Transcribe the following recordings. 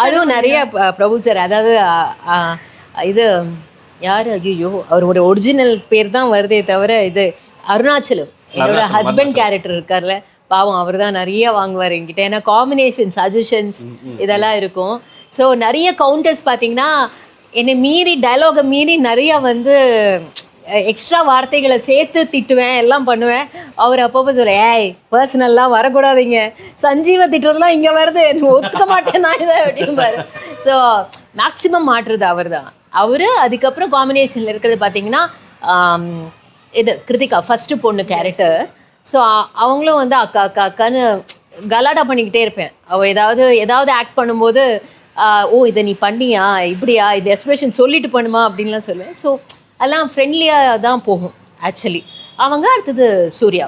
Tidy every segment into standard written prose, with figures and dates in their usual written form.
அதுவும் நிறைய பிரபு சார், அதாவது இது யார், ஐயோ அவரோட ஒரிஜினல் பேர் தான் வருதே தவிர இது அருணாச்சலம், என்னோட ஹஸ்பண்ட் கேரக்டர் இருக்கார்ல, பாவம் அவர் தான் நிறைய வாங்குவார் என்கிட்ட. ஏன்னா காம்பினேஷன் சஜஷன்ஸ் இதெல்லாம் இருக்கும். ஸோ நிறைய கவுண்டர்ஸ் பார்த்தீங்கன்னா என்னை மீறி டயலாகை மீறி நிறையா வந்து எக்ஸ்ட்ரா வார்த்தைகளை சேர்த்து திட்டுவேன், எல்லாம் பண்ணுவேன். அவர் அப்பப்போ சொல்ல, ஏய் பர்சனல்லாம் வரக்கூடாதீங்க, சஞ்சீவை திட்டுறதுலாம் இங்கே வருது, ஒத்துக்க மாட்டேன் நான் இதை அப்படின்பாரு. ஸோ மேக்ஸிமம் மாற்றுறது அவர் தான். அவர் அதுக்கப்புறம் காம்பினேஷனில் இருக்கிறது பார்த்தீங்கன்னா இது கிருத்திகா, ஃபஸ்ட்டு பொண்ணு கேரக்டர். ஸோ அவங்களும் வந்து அக்கா அக்கா அக்கான்னு கலாட்டா பண்ணிக்கிட்டே இருப்பேன். அவள் ஏதாவது ஆக்ட் பண்ணும்போது ஓ இதை நீ பண்ணியா, இப்படியா, இது எக்ஸ்பிரஷன் சொல்லிட்டு பண்ணுமா அப்படின்லாம் சொல்லுவேன். ஸோ அதெல்லாம் ஃப்ரெண்ட்லியாக தான் போகும் ஆக்சுவலி. அவங்க அடுத்தது Surya.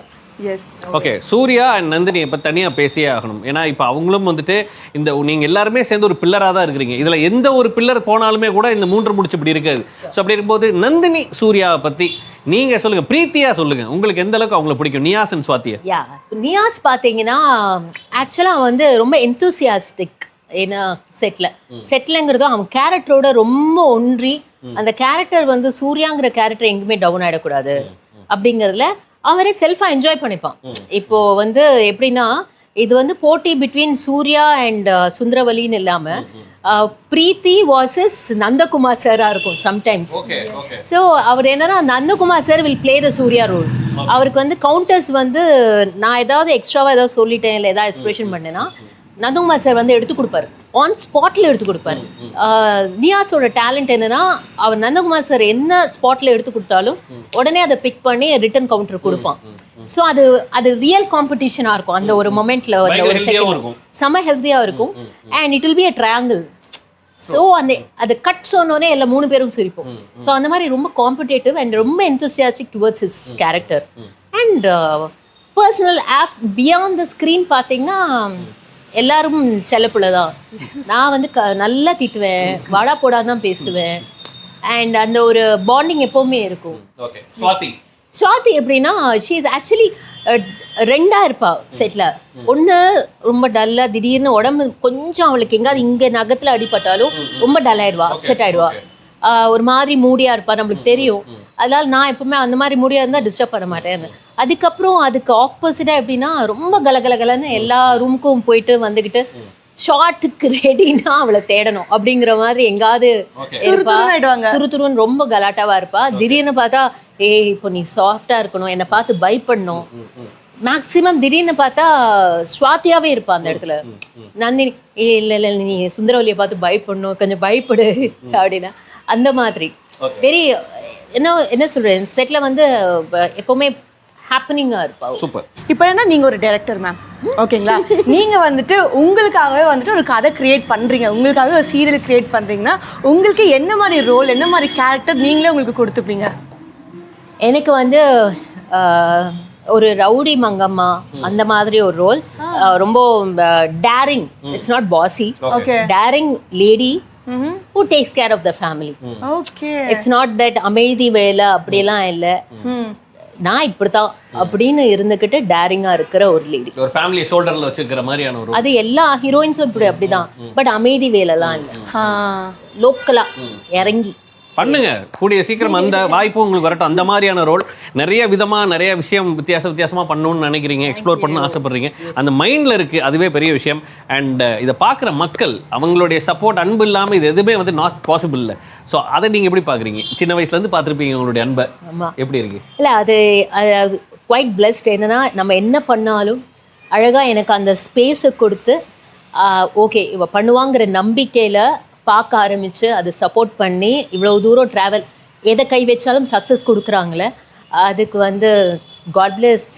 Yes, okay. Surya and Nandini இப்போ தனியாக பேசியே ஆகணும். ஏன்னா இப்போ அவங்களும் வந்துட்டு இந்த நீங்கள் எல்லாருமே சேர்ந்து ஒரு பில்லராக தான் இருக்கிறீங்க. இதில் எந்த ஒரு பில்லர் போனாலுமே கூட இந்த 3 முடிச்சு இப்படி இருக்காது. ஸோ அப்படி இருக்கும்போது நந்தினி சூர்யாவை பற்றி நீங்கள் சொல்லுங்கள், பிரீத்தியா சொல்லுங்கள், உங்களுக்கு எந்த அளவுக்கு அவங்களை பிடிக்கும்? நியாஸ் அண்ட் ஸ்வாதியா? நியாஸ் பார்த்தீங்கன்னா ஆக்சுவலாக வந்து ரொம்ப எந்தூசியாஸ்டிக். ஏன்னா செட்டில்ங்கிறதும் அவன் கேரக்டரோட ரொம்ப ஒன்றி, அந்த கேரக்டர் வந்து சூர்யாங்கிற கேரக்டர் எங்கேயுமே டவுன் ஆகிடக்கூடாது அப்படிங்கிறதுல அவரே செல்ஃபாக என்ஜாய் பண்ணிப்பான். இப்போ வந்து எப்படின்னா இது வந்து போட்டி பிட்வீன் சூர்யா அண்ட் சுந்தரவலின்னு இல்லாமல் பிரீத்தி வாசஸ் நந்தகுமார் சாராக இருக்கும் சம்டைம்ஸ். ஸோ அவர் என்னன்னா Nandakumar sir will play the Surya role. அவருக்கு வந்து கவுண்டர்ஸ் வந்து நான் ஏதாவது எக்ஸ்ட்ராவாக ஏதாவது சொல்லிட்டேன் இல்லை ஏதாவது எக்ஸ்பிரஷன் பண்ணேன்னா நந்தகுமார் சார் வந்து எடுத்து கொடுப்பாரு, ஆன் ஸ்பாட்டில் எடுத்து கொடுப்பாரு. நியாஸோட டேலண்ட் என்னன்னா அவர் நந்தகுமார் சார் என்ன ஸ்பாட்டில் எடுத்து கொடுத்தாலும் உடனே அதை பிக் பண்ணி ரிட்டன் கவுண்டர் கொடுப்பான். ஸோ அது ரியல் காம்படிஷனாக இருக்கும் அந்த ஒரு மொமெண்ட்ல, அந்த ஒரு செகண்ட் செம்ம ஹெல்த்தியாக இருக்கும். And it will be a triangle. So அது கட் சொன்னோடனே எல்லா 3 பேரும் சிரிப்போம். ஸோ அந்த மாதிரி ரொம்ப காம்படேட்டிவ் அண்ட் ரொம்ப enthusiastic towards his character. And personal beyond the screen பார்த்தீங்கன்னா எல்லாரும் செல்லப்புள்ள தான். நான் வந்து நல்லா திட்டுவேன், வாடா போடான்னு தான் பேசுவேன். அண்ட் அந்த ஒரு பாண்டிங் எப்போவுமே இருக்கும். ஸ்வாதி எப்படின்னா ஷீ இஸ் ஆக்சுவலி ரெண்டாக இருப்பா செட்டில். ஒன்று ரொம்ப டல்லாக, திடீர்னு உடம்பு கொஞ்சம் அவளுக்கு எங்காவது இங்கே நகத்தில் அடிபட்டாலும் ரொம்ப டல் ஆகிடுவா, அப்செட் ஆகிடுவா, ஒரு மாதிரி மூடியாக இருப்பா, நம்மளுக்கு தெரியும். அதனால் நான் எப்பவுமே அந்த மாதிரி மூடியாக இருந்தால் டிஸ்டர்ப் பண்ண மாட்டேன். அதுக்கப்புறம் அதுக்கு ஆப்போசிட்டாக எப்படின்னா ரொம்ப கலகலகலன்னு எல்லா ரூமுக்கும் போயிட்டு வந்துக்கிட்டு ஷார்ட்டுக்கு ரெடினா அவளை தேடணும் அப்படிங்கிற மாதிரி எங்காவது இருப்பா. துருன்னு ரொம்ப கலாட்டாவா இருப்பா. திடீர்னு பார்த்தா இப்போ நீ சாஃப்டா இருக்கணும், என்னை பார்த்து பயப்படணும். மேக்சிமம் திடீர்னு பார்த்தா ஸ்வாதியாவே இருப்பா அந்த இடத்துல. நந்தினி இல்லை நீ சுந்தரவல்லியை பார்த்து பயப்படணும், கொஞ்சம் பயப்படு அப்படின்னா அந்த மாதிரி வெரி என்ன சொல்றேன், செட்ல வந்து எப்பவுமே ஹாப்பனிங்காக இருப்பா. சூப்பர். இப்போ என்ன, நீங்கள் ஒரு டைரக்டர் மேம், ஓகேங்களா? நீங்கள் வந்துட்டு உங்களுக்காகவே வந்துட்டு ஒரு கதை கிரியேட் பண்ணுறீங்க, உங்களுக்காகவே ஒரு சீரியல் கிரியேட் பண்ணுறீங்கன்னா உங்களுக்கு என்ன மாதிரி ரோல், என்ன மாதிரி கேரக்டர் நீங்களே உங்களுக்கு கொடுத்துப்பீங்க? எனக்கு வந்து ஒரு ரவுடி மங்கம்மா அந்த மாதிரி ஒரு ரோல். ரொம்ப டேரிங், இட்ஸ் நாட் பாசி, daring lady who takes care of the family. Okay, it's not that அமைதி வேலை அப்படியெல்லாம் இல்லை, நான் இப்படித்தான் அப்படின்னு இருந்துகிட்டு டேரிங்கா இருக்கிற ஒரு லேடி, ஒரு ஃபேமிலி ஷோல்டர்ல வச்சுக்கிற மாதிரியான ஒரு. அது எல்லா ஹீரோயின்ஸும் இப்படி அப்படிதான். பட் அமைதி வேலைலாம் இல்லை, லோக்கலா இறங்கி பண்ணுங்க. கூடிய சீக்கிரம் அந்த வாய்ப்பு உங்களுக்கு வரட்டும். அந்த மாதிரியான ரோல் நிறைய விதமாக நிறைய விஷயம் வித்தியாசமாக பண்ணணும்னு நினைக்கிறீங்க, எக்ஸ்ப்ளோர் பண்ண ஆசைப்படுறீங்க, அந்த மைண்டில் இருக்குது, அதுவே பெரிய விஷயம். அண்ட் இதை பார்க்குற மக்கள் அவங்களுடைய சப்போர்ட், அன்பு இல்லாமல் இது எதுவுமே வந்து நாட் பாசிபிள் இல்லை. ஸோ அதை நீங்கள் எப்படி பார்க்குறீங்க? சின்ன வயசுலேருந்து பார்த்துருப்பீங்க உங்களுடைய அன்பை, எப்படி இருக்கு? இல்லை அது குவைட் பிளஸ்ட். என்னன்னா நம்ம என்ன பண்ணாலும் அழகாக எனக்கு அந்த ஸ்பேஸை கொடுத்து ஓகே இவ பண்ணுவாங்கிற நம்பிக்கையில் பார்க்க ஆரம்பித்து அதை சப்போர்ட் பண்ணி இவ்வளோ தூரம் ட்ராவல், எதை கை வச்சாலும் சக்ஸஸ் கொடுக்குறாங்களே, அதுக்கு வந்து God bless,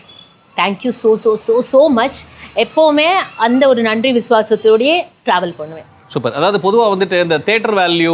thank you so so so so much. எப்போவுமே அந்த ஒரு நன்றி விசுவாசத்தோடையே ட்ராவல் பண்ணுவேன். சூப்பர். அதாவது பொதுவாக வந்துட்டு இந்த theatre value,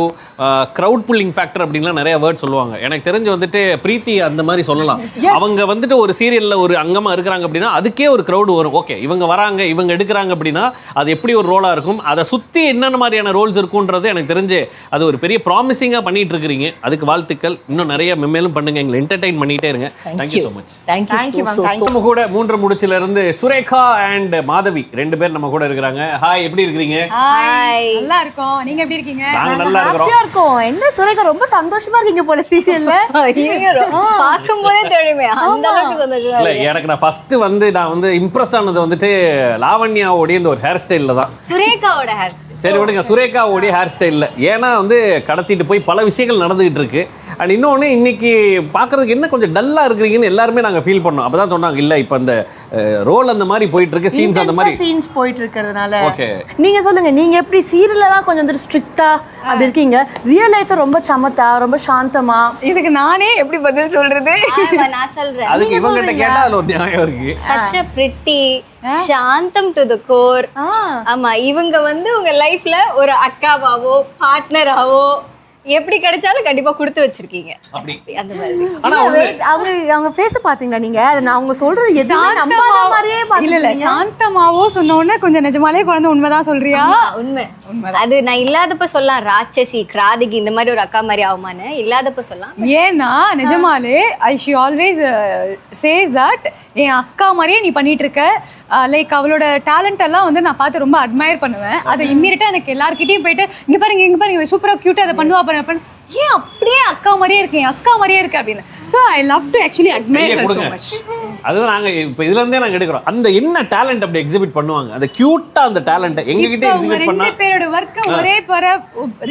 crowd pulling factor அப்படின்லாம் நிறைய வேர்ட் சொல்லுவாங்க. எனக்கு தெரிஞ்சு வந்துட்டு பிரீத்தி அந்த மாதிரி சொல்லலாம். அவங்க வந்துட்டு ஒரு சீரியலில் ஒரு அங்கமாக இருக்கிறாங்க அப்படின்னா அதுக்கே ஒரு க்ரௌடு வரும். ஓகே இவங்க வராங்க, இவங்க எடுக்கிறாங்க அப்படின்னா அது எப்படி ஒரு ரோலாக இருக்கும், அதை சுற்றி என்னென்ன மாதிரியான ரோல்ஸ் இருக்குன்றது எனக்கு தெரிஞ்சு அது ஒரு பெரிய ப்ராமிசிங்காக பண்ணிட்டு இருக்கிறீங்க. அதுக்கு வாழ்த்துக்கள். இன்னும் நிறைய மெம்மேலும் பண்ணுங்க, எங்களை என்டர்டைன் பண்ணிகிட்டே இருங்க. Thank you so much. தேங்க்யூ. நம்ம கூட 3 முடிச்சிலிருந்து சுரேகா அண்ட் மாதவி 2 பேர் நம்ம கூட இருக்கிறாங்க. ஹாய், எப்படி இருக்கிறீங்க? ஹாய். நல்லா இருக்கோம். நீங்க எப்படி இருக்கீங்க? நாங்க நல்லா இருக்கிறோம். ஹாப்பியா இருக்கோம். என்ன சுரேகா ரொம்ப சந்தோஷமா இருக்கீங்க போல சீரியல்ல. பாக்கும்போதே தெரியுமே அந்த அளவுக்கு சந்தோஷமா இல்ல எனக்கு நான் ஃபர்ஸ்ட் வந்து நான் வந்து இம்ப்ரெஸ் ஆனது வந்துட்டு லாவண்யாவோட இந்த ஒரு ஹேர் ஸ்டைல்ல தான். சுரேகாவோட ஹேர் சரி விடுங்க, சுரேகாவோடைய ஹேர் ஸ்டைலில். ஏன்னா வந்து கடத்திட்டு போய் பல விஷயங்கள் நடந்துகிட்டு இருக்கு. அண்ட் இன்னொன்று இன்னைக்கு பார்க்கறதுக்கு என்ன கொஞ்சம் டல்லாக இருக்கிறீங்கன்னு எல்லாருமே நாங்கள் ஃபீல் பண்ணோம். அப்போ தான் சொன்னாங்க இல்லை இப்போ அந்த ரோல் அந்த மாதிரி போயிட்டு இருக்கு, சீன்ஸ் அந்த மாதிரி சீன்ஸ் போயிட்டு இருக்கிறதுனால. ஓகே, நீங்க சொல்லுங்க, நீங்க எப்படி சீரியல்ல தான் கொஞ்சம் வந்து ஸ்ட்ரிக்ட்டா அப்படி இருக்கீங்க, ரியல் லைஃப்ல ரொம்ப சமத்தா ரொம்ப சாந்தமா? இதுக்கு நானே எப்படி பதில் சொல்றது? நான் சொல்றேன். அதுக்கு இவங்கிட்ட கேட்டால் அதில் ஒரு நியாயம் இருக்கு. such a pretty சாந்தம் டு தி கோர். ஆமா, இவங்க வந்து உங்க லைஃப்ல ஒரு அக்காவாவோ பார்ட்னராவோ எப்படி கிடைச்சாலும் கண்டிப்பா கொடுத்து வச்சிருக்கீங்க. அப்படி அந்த மாதிரி. ஆனா அவங்க ஃபேஸ் பாத்தீங்களா நீங்க? அது நான் அவங்க சொல்றது எதுவுமே நம்பாத மாதிரியே இல்ல இல்ல, சாந்தமாவோ சொன்ன உடனே கொஞ்சம் நிஜமாலே குழந்தை உண்மைதான் சொல்றியா? உண்மை. அது நான் இல்லாதப்ப சொல்லலாம் ராட்சசி கிராதிகி இந்த மாதிரி ஒரு அக்கா மாதிரி ஆகுமான்னு, இல்லாதப்ப சொல்லலாம். ஏன்னா நிஜமாலே she always says that என் அக்கா மாதிரியே நீ பண்ணிட்டு இருக்க. லைக் அவளோட டேலண்ட் எல்லாம் வந்து நான் பார்த்து ரொம்ப அட்மையர் பண்ணுவேன். அதை இம்மீடியட்டா எனக்கு எல்லார்கிட்டயும் போயிட்டு இங்க பாருங்க சூப்பரா கியூட்டா அதை பண்ணுவா பாருங்க, ஏன் அப்படியே அக்கா மாதிரியே இருக்கேன், அக்கா மாதிரியே இருக்கு அப்படின்னு. So I love to actually admire her so much. அதுதான் நாங்க இப்போ இதுல இருந்தே நாங்க எடுக்கிறோம். அந்த என்ன டேலண்ட் அப்படி எக்ஸிபிட் பண்ணுவாங்க, அந்த கியூட்டா அந்த டேலண்ட் எங்க கிட்ட எக்ஸிபிட் பண்ணா ரெண்டு பேரோட வர்க்க ஒரே பர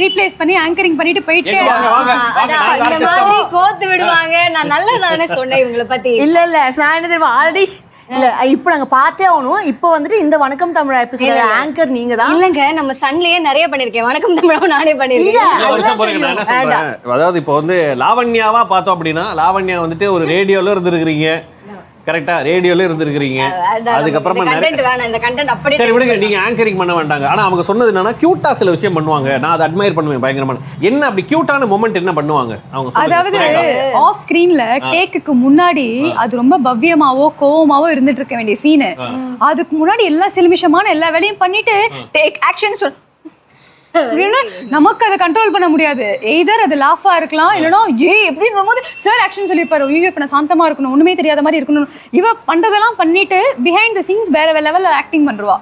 ரீப்ளேஸ் பண்ணி ஆங்கரிங் பண்ணிட்டு போயிட்டே இந்த மாதிரி கோத்து விடுவாங்க. நான் நல்லதானே சொன்னேன் இவங்களை பத்தி. இல்ல நான் என்ன தெரியுமா, ஆல்ரெடி இல்ல இப்போ நாங்க பார்த்தே ஆகணும். இப்போ வந்துட்டு இந்த வணக்கம் தமிழ் எபிசோட் ஆங்கர் நீங்க தான். இல்லங்க, நம்ம சன்லயே நிறைய பண்ணிருக்கேன். வணக்கம் தமிழாவும் நானே பண்ணிருக்கேன். நான் என்ன சொல்றேன், அதாவது இப்போ வந்து லாவண்யாவா பார்த்தோம் அப்படின்னா, லாவண்யா வந்துட்டு ஒரு ரேடியோல இருந்திருக்கிறீங்க, கரெக்டா? ரேடியோல இருந்திருக்கிறீங்க. அதுக்கப்புறமா இந்த கண்டென்ட் அப்படியே சரி விடுங்க, நீங்க ஆங்கரிங் பண்ண வேண்டாங்க. ஆனா அவங்க சொன்னது என்னன்னா கியூட்டா சில விஷயம் பண்ணுவாங்க, நான் அதை அட்மையர் பண்ணுவேன் பயங்கரமான. என்ன அப்படி கியூட்டான மொமெண்ட் என்ன பண்ணுவாங்க அவங்க? அதாவது ஆஃப் ஸ்கிரீன்ல டேக்குக்கு முன்னாடி அது ரொம்ப பவ்யமாவோ கோவமாவோ இருந்துட்டு இருக்க வேண்டிய சீனு, அதுக்கு முன்னாடி எல்லா சிலுமிஷமான எல்லா வேலையும் பண்ணிட்டு டேக் ஆக்ஷன் நமக்கு அதை கண்ட்ரோல் பண்ண முடியாது. எய்தர் அது லாஃபா இருக்கலாம், இல்லைன்னா எப்படின்னு போது சார் ஆக்ஷன் சொல்லியிருப்பாரு, ஐயோ இப்ப நான் சாந்தமா இருக்கணும், ஒண்ணுமே தெரியாத மாதிரி இருக்கணும். இவ பண்றதெல்லாம் பண்ணிட்டு பிஹைண்ட் த சீன்ஸ் வேற லெவல்ல ஆக்டிங் பண்றவா.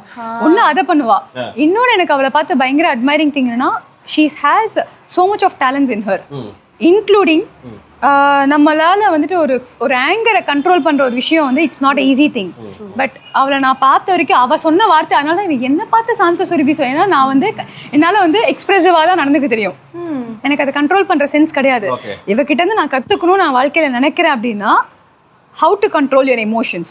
ஒண்ணு அதை பண்ணுவா. இன்னொன்னு எனக்கு அவளை பார்த்து பயங்கர அட்மைரிங் திங் என்னன்னா, she has so much of talents in her, including நம்மளால வந்துட்டு ஒரு ஆங்கரை கண்ட்ரோல் பண்ற ஒரு விஷயம் வந்து it's not easy thing. But அவளை நான் பார்த்த வரைக்கும் அவ சொன்ன வார்த்தை, அதனால எனக்கு என்ன பார்த்து சாந்த சுரபி சொல்ல, ஏன்னா நான் வந்து என்னால வந்து எக்ஸ்பிரசிவா தான் நடந்துக்க தெரியும், எனக்கு அதை கண்ட்ரோல் பண்ற சென்ஸ் கிடையாது. இவகிட்ட இருந்து நான் கத்துக்கணும் நான் வாழ்க்கையில நினைக்கிறேன் அப்படின்னா, how to control your emotions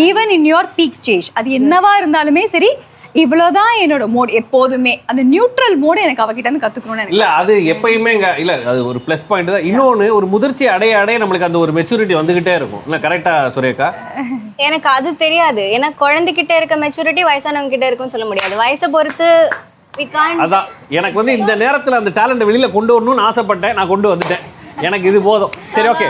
even in your peak stage. அது என்னவா இருந்தாலுமே சரி, இவ்வளவுதான் என்னோட மோட். எப்போதுமே அந்த நியூட்ரல் மோட் எனக்கு அவகிட்ட இருந்து கத்துக்கணும்னு இல்ல, அது எப்பயுமே இல்ல, அது ஒரு பிளஸ் பாயிண்ட் தான். இன்னொன்னு ஒரு முதிர்ச்சி அடைய நம்மளுக்கு அந்த ஒரு மெச்சூரிட்டி வந்துகிட்டே இருக்கும். இல்ல கரெக்டா சுரேகா? எனக்கு அது தெரியாது. ஏன்னா குழந்தைகிட்ட இருக்க மெச்சூரிட்டி வயசானவங்க கிட்ட இருக்குன்னு சொல்ல முடியாது. வயசை பொறுத்து அதான் எனக்கு வந்து இந்த நேரத்துல அந்த டேலண்ட் வெளியில கொண்டு வரணும்னு ஆசைப்பட்டேன், நான் கொண்டு வந்துட்டேன். எனக்கு இது போதும். சரி, ஓகே.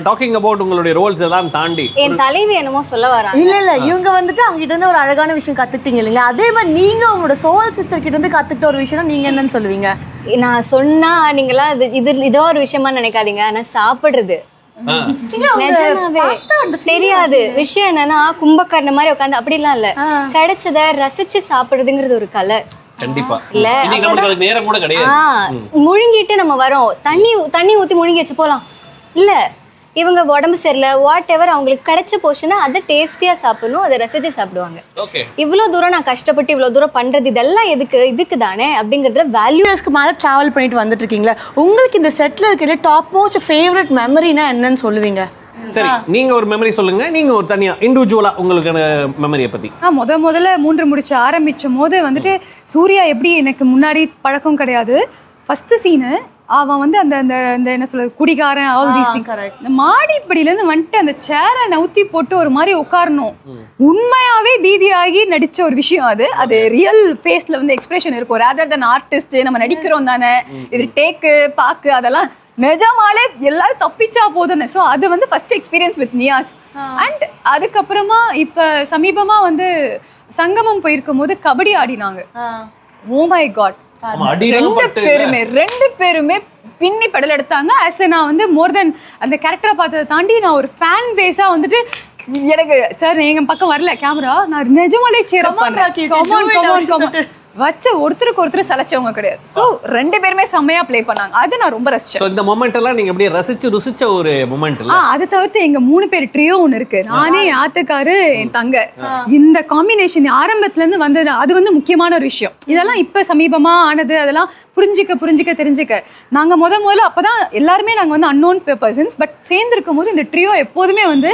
டாக்கிங் அபவுட் உங்களுடைய ரோல்ஸ் எல்லாம் தாண்டி என் தலைவி என்னமோ சொல்ல வராங்க. இல்ல இவங்க வந்துட்டு அவங்க கிட்ட இருந்து ஒரு அழகான விஷயம் கத்துக்கிட்டீங்க இல்லைங்களா, அதே மாதிரி நீங்க உங்களோட சோல் சிஸ்டர் கிட்ட இருந்து கத்துக்கிட்ட ஒரு விஷயம் நீங்க என்னன்னு சொல்லுவீங்க? நான் சொன்னா நீங்களா இதோ ஒரு விஷயமா நினைக்காதீங்க. ஆனா சாப்பிடுறது நிஜமாவே தெரியாது. விஷயம் என்னன்னா, கும்பகர்ண மாதிரி உட்காந்து அப்படிலாம் இல்ல, கிடைச்சத ரசிச்சு சாப்பிடுறதுங்கிறது ஒரு கலை. கண்டிப்பா இல்ல, நமக்கு அதுக்கு நேரம் கூட கிடையாது. முழுங்கிட்டு நம்ம வரோம், தண்ணி ஊத்தி முழுங்கி வச்சு போலாம். இல்ல, இவங்க உடம்பு சரியில்லை வாட் எவர், அவங்களுக்கு கிடைச்ச போர்ஷனை அதை டேஸ்டியா சாப்பிடணும், அதை ரசிச்சு சாப்பிடுவாங்க. இவ்வளவு தூரம் நான் கஷ்டப்பட்டு இவ்வளவு தூரம் பண்றது இதெல்லாம் இதுக்கு தானே அப்படிங்கறதுல வேல்யூஸ்க்கு மேல டிராவல் பண்ணிட்டு வந்துட்டு இருக்கீங்களா, உங்களுக்கு இந்த செட்ல இருக்கிற டாப் மோஸ்ட் ஃபேவரட் மெமரினா என்னன்னு சொல்லுவீங்க? சரி, நீங்க ஒரு மெமரி சொல்லுங்க, நீங்க ஒரு தனியா இண்டிவிஜுவலா உங்களுக்கான மெமரியை பத்தி. முதல்ல 3 முடிச்சு ஆரம்பிச்சும் போது வந்துட்டு சூர்யா எப்படி எனக்கு முன்னாடி பழக்கம் கிடையாது. ஃபர்ஸ்ட் சீனு அவன் வந்து அந்த அந்த என்ன சொல்றது, குடிகாரன், ஆல் தீஸ் திங். இந்த மாடிப்படியில இருந்து வந்துட்டு அந்த சேரை நவுத்தி போட்டு ஒரு மாதிரி உட்காரணும், உண்மையாவே பீதியாகி நடிச்ச ஒரு விஷயம். அது ரியல் ஃபேஸ்ல வந்து எக்ஸ்பிரஷன் இருக்கும், ரேதர் தென் ஆர்டிஸ்ட். நம்ம நடிக்கிறோம் தானே, இது டேக்கு பாக்கு அதெல்லாம் நிஜமாலே எல்லாரும் தப்பிச்சா போதும்னு. ஸோ அது வந்து first experience with Niyas. And அதுக்கப்புறமா இப்ப சமீபமா வந்து சங்கமம் போயிருக்கும் போது கபடி ஆடினாங்க. ஓ மை காட், ரெண்டு பேருமே பின்னி பெடல் எடுத்தாங்க. நான் வந்து மோர் தென் அந்த கேரக்டரை பார்த்ததை தாண்டி நான் ஒரு ஃபேன் பேஸா வந்துட்டு, எனக்கு சார் எங்க பக்கம் வரல கேமரா, நான் நிஜமாலே சேர் வச்ச ஒருத்தருக்கு ஒருத்தர் சலைச்சவங்க கிடையாது. ஸோ 2 பேருமே செம்மையா ப்ளே பண்ணாங்க. அது நான் ரொம்ப ரசிச்சேன். ஸோ இந்த மொமெண்ட் எல்லாம் நீங்க அப்படியே ருசிச்ச ஒரு மொமெண்ட் இல்ல? அதை தவிர்த்து எங்க 3 பேர் ட்ரியோ ஒன்று இருக்கு. நானே, என் ஆத்துக்காரு, என் தங்க. இந்த காம்பினேஷன் ஆரம்பத்துல இருந்து வந்தது. அது வந்து முக்கியமான ஒரு விஷயம். இதெல்லாம் இப்ப சமீபமா ஆனது. அதெல்லாம் புரிஞ்சுக்க தெரிஞ்சுக்க நாங்க முதல்ல அப்பதான் எல்லாருமே நாங்க வந்து அன்னோன் பர்சன்ஸ். பட் சேர்ந்துருக்கும் போது இந்த ட்ரியோ எப்போதுமே வந்து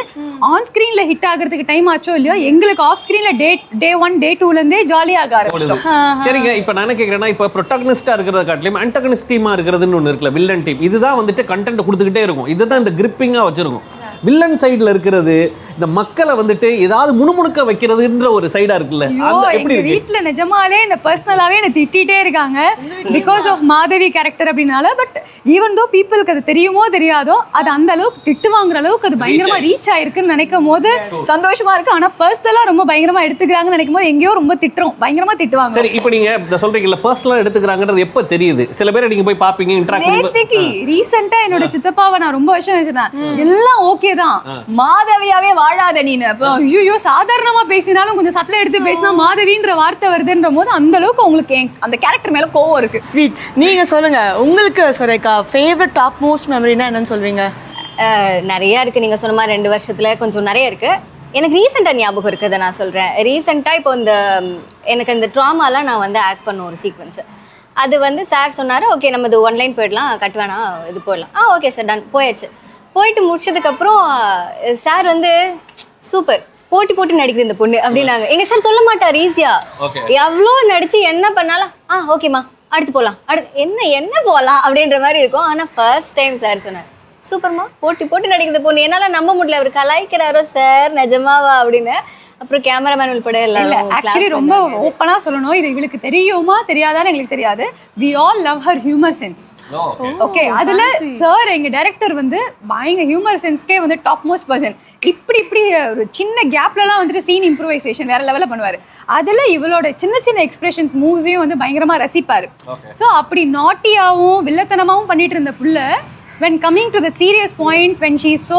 ஆன் ஸ்கிரீன்ல ஹிட் ஆகிறதுக்கு டைம் ஆச்சோ இல்லையோ, எங்களுக்கு ஆஃப் ஸ்கிரீன்ல டே 1 டே 2ல இருந்தே ஜாலியாக ஆரம்பிச்சோம். சரிங்க, இப்ப நான் என்ன கேக்குறேன்னா, இப்ப ப்ரோட்டாகனிஸ்டா இருக்கிறத காட்டிலும் ஆன்டகனிஸ்ட் டீமா இருக்கிறதுன்னு ஒண்ணு இருக்குல்ல, வில்லன் டீம். இதுதான் வந்துட்டு கண்டென்ட் கொடுத்துக்கிட்டே இருக்கும். இதுதான் இந்த கிரிப்பிங்கா வச்சிருக்கும். வில்லன் சைடுல இருக்கிறது இந்த மக்களை வந்துட்டு ஏதாவது முணுமுணுக்க வைக்கிறதுன்ற ஒரு சைடா இருக்குல்ல, அது எப்படி இருக்கு? வீட்டுல நிஜமாலே இந்த பர்சனலாவே என்ன திட்டிட்டே இருக்காங்க பிகாஸ் ஆஃப் மாதவி கேரக்டர் அப்படின்னால. பட் ஈவன் தோ பீப்புளுக்கு அது தெரியுமோ தெரியாதோ, அது அந்த அளவுக்கு திட்டு வாங்குற அளவுக்கு அது பயங்கரமா ரீச் ஆயிருக்குன்னு நினைக்கும் போது சந்தோஷமா இருக்கு. ஆனா பர்சனலா ரொம்ப பயங்கரமா எடுத்துக்கிறாங்கன்னு நினைக்கும் போது எங்கேயோ ரொம்ப பயங்கரமா திட்டுவாங்க. சரி, இப்போ நீங்க சொல்றீங்கல்ல பர்சனலா எடுத்துக்கிறாங்கன்றது எப்ப தெரியுது? சில பேர் நீங்க போய் பாப்பீங்க, இன்டராக்ட் நேத்திக்கு ரீசெண்டா என்னோட சித்தப்பாவை நான் ரொம்ப வருஷம் வச்சிருந்தேன். எல்லாம் ஓகே தான், மாதவியாவே வாழாத நீனு. ஐயோ, சாதாரணமா பேசினாலும் கொஞ்சம் சத்தம் எடுத்து பேசினா மாதவின்ற வார்த்தை வருதுன்ற போது அந்த அளவுக்கு உங்களுக்கு அந்த கேரக்டர் மேல கோவம் இருக்கு. ஸ்வீட். நீங்க சொல்லுங்க, உங்களுக்கு சுரேகா ஃபேவரட் டாப் மோஸ்ட் மெமரினா என்னன்னு சொல்வீங்க? நிறைய இருக்கு. நீங்க சொன்ன மாதிரி 2 வருஷத்துல கொஞ்சம் நிறைய இருக்கு. எனக்கு ரீசெண்டா ஞாபகம் இருக்குதை நான் சொல்றேன். ரீசெண்டா இப்போ எனக்கு இந்த ட்ராமாலாம் நான் வந்து ஆக்ட் பண்ண ஒரு சீக்வன்ஸ். அது வந்து சார் சொன்னாரு, ஓகே நம்ம இது ஒன்லைன் போயிடலாம், கட் வேணாம், இது போயிடலாம். Okay sir, done. போயிட்டு முடிச்சதுக்கப்புறம் சார் வந்து சூப்பர், போட்டி நடிக்குது இந்த பொண்ணு அப்படின்னாங்க. எங்க சார் சொல்ல மாட்டார் ஈஸியா. எவ்வளோ நடிச்சு என்ன பண்ணாலும் ஓகேம்மா அடுத்து போகலாம், என்ன போகலாம் அப்படின்ற மாதிரி இருக்கும். ஆனால் ஃபர்ஸ்ட் டைம் சார் சொன்னார், சூப்பர்மா, போட்டி நடிக்குது பொண்ணு. என்னால் நம்ப முடியல, அவர் கலாய்க்கிறாரோ சார் நிஜமாவா அப்படின்னு. அப்புறம் கேமராமேன் உள்பட எல்லாம் ஆக்சுவலி ரொம்ப ஓப்பனா சொல்லணும், இது இவளுக்கு தெரியுமா தெரியாதான்னு எங்களுக்கு தெரியாது. we all love her humor sense. Okay, அதுல சார் எங்க டைரக்டர் வந்து பயங்கர ஹியூமர் சென்ஸ்க்கே வந்து டாப் மோஸ்ட் பர்சன். இப்படி ஒரு சின்ன கேப்லலாம் வந்துட்டு சீன் இம்ப்ரூவைசேஷன் வேற லெவலில் பண்ணுவார். அதில் இவளோட சின்ன எக்ஸ்பிரஷன்ஸ் மூவ்ஸையும் வந்து பயங்கரமாக ரசிப்பார். ஸோ அப்படி நாட்டியாகவும் வில்லத்தனமாகவும் பண்ணிட்டு இருந்த புள்ள when coming to the serious point, when she is so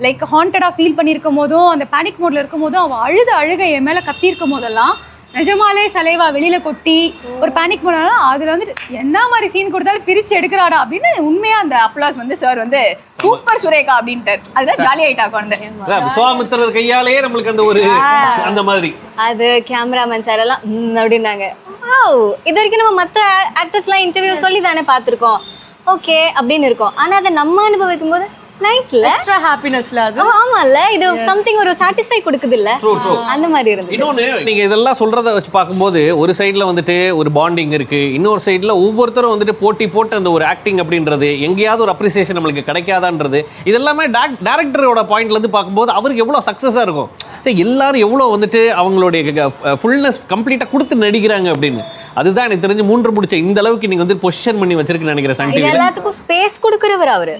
like haunted-ஆ ஃபீல் பண்ணியிருக்கும் போதும் அந்த பேனிக் மோடில் இருக்கும் போதும் அவள் அழுக என் மேலே கத்தியிருக்கும் போதெல்லாம் நிஜமாலே சலைவா வெளியில கொட்டி ஒரு பேனிக் மோடாலும் அதில் வந்துட்டு என்ன மாதிரி சீன் கொடுத்தாலும் பிரித்து எடுக்கிறாடா அப்படின்னு உண்மையாக அந்த அப்ளாஸ் வந்து சார் வந்து சூப்பர் சுரேகா அப்படின்ட்டு அதுதான் ஜாலி ஆயிட்டா கொண்டு விஸ்வாமித்திரர் கையாலே நம்மளுக்கு அந்த ஒரு அந்த மாதிரி அது கேமராமேன் சார் எல்லாம் அப்படின்னாங்க. இது வரைக்கும் நம்ம மற்ற ஆக்டர்ஸ்லாம் இன்டர்வியூ சொல்லி தானே பார்த்துருக்கோம், ஓகே அப்படின்னு இருக்கும். ஆனா அதை நம்ம அனுபவிக்கும் போது நைஸ்ல, எக்ஸ்ட்ரா ஹாப்பினஸ்ல அது. ஆமால, இது சம்திங் ஒரு சாட்டிஸ்ஃபை கொடுக்குது இல்ல, அந்த மாதிரி இருந்து. இன்னொன்னு நீங்க இதெல்லாம் சொல்றத வச்சு பார்க்கும்போது ஒரு சைடுல வந்துட்டு ஒரு பாண்டிங் இருக்கு, இன்னொரு சைடுல ஒவ்வொருத்தரும் வந்துட்டு போட்டு அந்த ஒரு ஆக்டிங் அப்படின்றது எங்கேயாவது ஒரு அப்ரிசியேஷன் நம்மளுக்கு கிடைக்காதான்றது இதெல்லாமே டைரக்டரோட பாயிண்ட்ல இருந்து பார்க்கும்போது அவருக்கு எவ்வளவு சக்சஸா இருக்கும். எல்லாரும் எவ்வளவு வந்துட்டு அவங்களுடைய ஃபுல்னஸ் கம்ப்ளீட்டா கொடுத்து நடிக்கிறாங்க அப்படின்னு. அதுதான் எனக்கு தெரிஞ்சு 3 முடிச்ச இந்த அளவுக்கு நீங்க வந்து பொசிஷன் பண்ணி வச்சிருக்கீங்கன்னு நினைக்கிறேன். சன் டிவி எல்லாத்துக்கும் ஸ்பேஸ் கொடுக்குறவர் அவரு.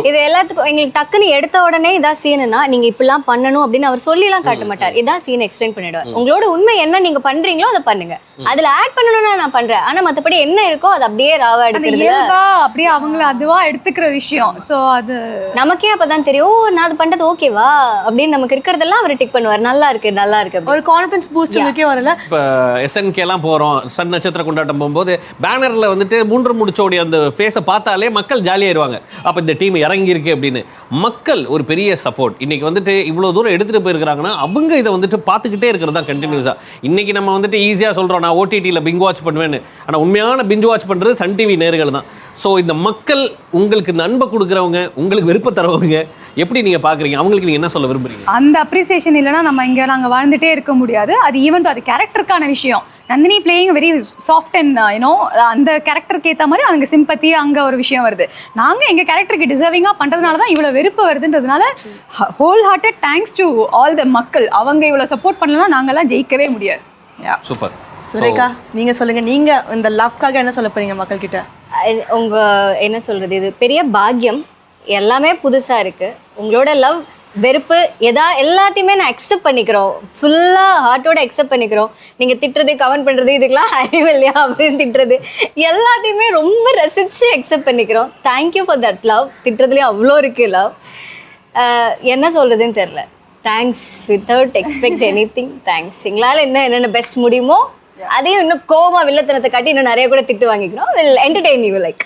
இது எல்லாத்துக்கும் எங்களுக்கு டக்குன்னு எடுத்த உடனே இதான் சீனுனா நீங்க இப்படிலாம் பண்ணணும் அப்படின்னு அவர் சொல்லிலாம் காட்ட மாட்டார். இதான் சீன் எக்ஸ்பிளைன் பண்ணிடுவார். உங்களோட உண்மை என்ன நீங்க பண்றீங்களோ அதை பண்ணுங்க, அதுல ஆட் பண்ணணும்னா நான் பண்றேன், ஆனா மத்தபடி என்ன இருக்கோ அது அப்படியே ராவா எடுக்கிறது அப்படியே அவங்கள அதுவா எடுத்துக்கிற விஷயம். சோ அது நமக்கே அப்பதான் தெரியும், நான் அது பண்றது ஓகேவா அப்படின்னு. நமக்கு இருக்கிறதெல்லாம் அவர் டிக் பண்ணுவார், நல்லா இருக்கு ஒரு கான்ஃபிடன்ஸ் பூஸ்ட் உங்களுக்கே வரல. இப்ப SNK எல்லாம் போறோம், சன் நட்சத்திர கொண்டாட்டம் போகும்போது பேனர்ல வந்துட்டு 3 முடிச்சோடைய அந்த ஃபேஸை பார்த்தாலே மக்கள் ஜாலியாயிருவாங்க. அப்ப இந்த டீம் இறங்கி இருக்கு அப்படின்னு மக்கள் ஒரு பெரிய சப்போர்ட். இன்னைக்கு வந்துட்டு இவ்வளவு தூரம் எடுத்துட்டு போயிருக்காங்கன்னா அவங்க இதை வந்துட்டு பார்த்துக்கிட்டே இருக்கிறதா கண்டினியூஸா. இன்னைக்கு நம்ம வந்துட்டு ஈஸியா சொல்றோம் நான் OTTல பிங் வாட்ச் பண்ணுவேன்னு, ஆனா உண்மையான பிஞ்ச் வாட்ச் பண்றது சன் டிவி நேர்கள் தான். ஸோ இந்த மக்கள் உங்களுக்கு நண்பை கொடுக்குறவங்க, உங்களுக்கு விருப்ப தரவங்க எப்படி நீங்க பாக்குறீங்க? அவங்களுக்கு நீங்க என்ன சொல்ல விரும்புறீங்க? அந்த அப்ரிசியேஷன் இல்லைன்னா நம்ம இங்க நாங்க வாழ்ந்துட்டே இருக்க முடியாது. அது ஈவன் அது கேரக்டருக்கான விஷயம். Nandini playing very soft and you know அந்த கேரக்டருக்கு ஏற்ற மாதிரி அங்கே சிம்பத்தி அங்கே ஒரு விஷயம் வருது. நாங்கள் எங்கள் கேரக்டருக்கு டிசர்விங்காக பண்ணுறதுனால தான் இவ்வளோ வெறுப்பு வருதுன்றதுனால whole hearted thanks to all the மக்கள். அவங்க இவ்வளோ சப்போர்ட் பண்ணலன்னா நாங்கள்லாம் ஜெயிக்கவே முடியாது. சூப்பர். சுரேகா நீங்க சொல்லுங்க, நீங்க இந்த லவ்க்காக என்ன சொல்ல போறீங்க மக்கள் கிட்ட? உங்க என்ன சொல்றது, இது பெரிய பாக்கியம். எல்லாமே புதுசா இருக்கு. உங்களோட லவ் வெறுப்பு எல்லாத்தையுமே நான் அக்செப்ட் பண்ணிக்கிறோம், ஃபுல்லாக ஹார்ட்டோட அக்செப்ட் பண்ணிக்கிறோம். நீங்கள் திட்டுறது கமெண்ட் பண்ணுறது இதுக்கெல்லாம் அறிவு இல்லையா அப்படின்னு திட்டுறது எல்லாத்தையுமே ரொம்ப ரசித்து அக்செப்ட் பண்ணிக்கிறோம். Thank you for that love. திட்டுறதுலேயும் அவ்வளோ இருக்குது லவ். என்ன சொல்கிறதுன்னு தெரில. Thanks without expect anything. Thanks. எங்களால் என்னென்ன பெஸ்ட் முடியுமோ அதையும் இன்னும் கோவமா வில்லத்தனத்தை காட்டி இன்னும் நிறைய கூட திட்டு வாங்கிக்கிறோம். Will entertain you like.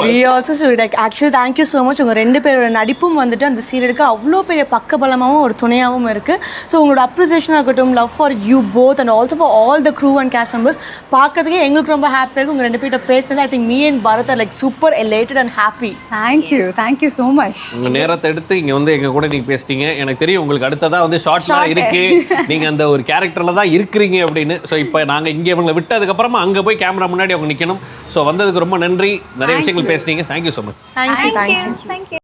We also should like actually thank you so much. உங்க ரெண்டு பேரோட நடிப்பும் வந்துட்டு அந்த சீரியலுக்கு அவ்வளோ பெரிய பக்கபலமாகவும் ஒரு துணையாகவும் இருக்கு. ஸோ உங்களோட அப்ரிசியேஷனாக இருக்கட்டும், love for you both and also for all the crew and cast members பார்க்கறதுக்கே எங்களுக்கு ரொம்ப ஹாப்பியாக இருக்கும். உங்க ரெண்டு பேர்கிட்ட பேசுனது I think me and Bharath are like super elated and happy. Thank you so much. உங்க நேரத்தை எடுத்து இங்க வந்து எங்க கூட நீங்க பேசிட்டீங்க. எனக்கு தெரியும் உங்களுக்கு அடுத்ததா வந்து ஷார்ட்லாம் இருக்கு, நீங்க அந்த ஒரு கேரக்டர்ல தான் இருக்கிறீங்க அப்படின்னு. ஸோ இப்போ நாங்க இங்க இவங்களை விட்டதுக்கு அப்புறமா அங்க போய் கேமரா முன்னாடி அவங்க நிக்கணும். ஸோ வந்ததுக்கு ரொம்ப நன்றி, நிறைய விஷயங்கள் பேசுனீங்க. Thank you so much. Thank you. Thank you.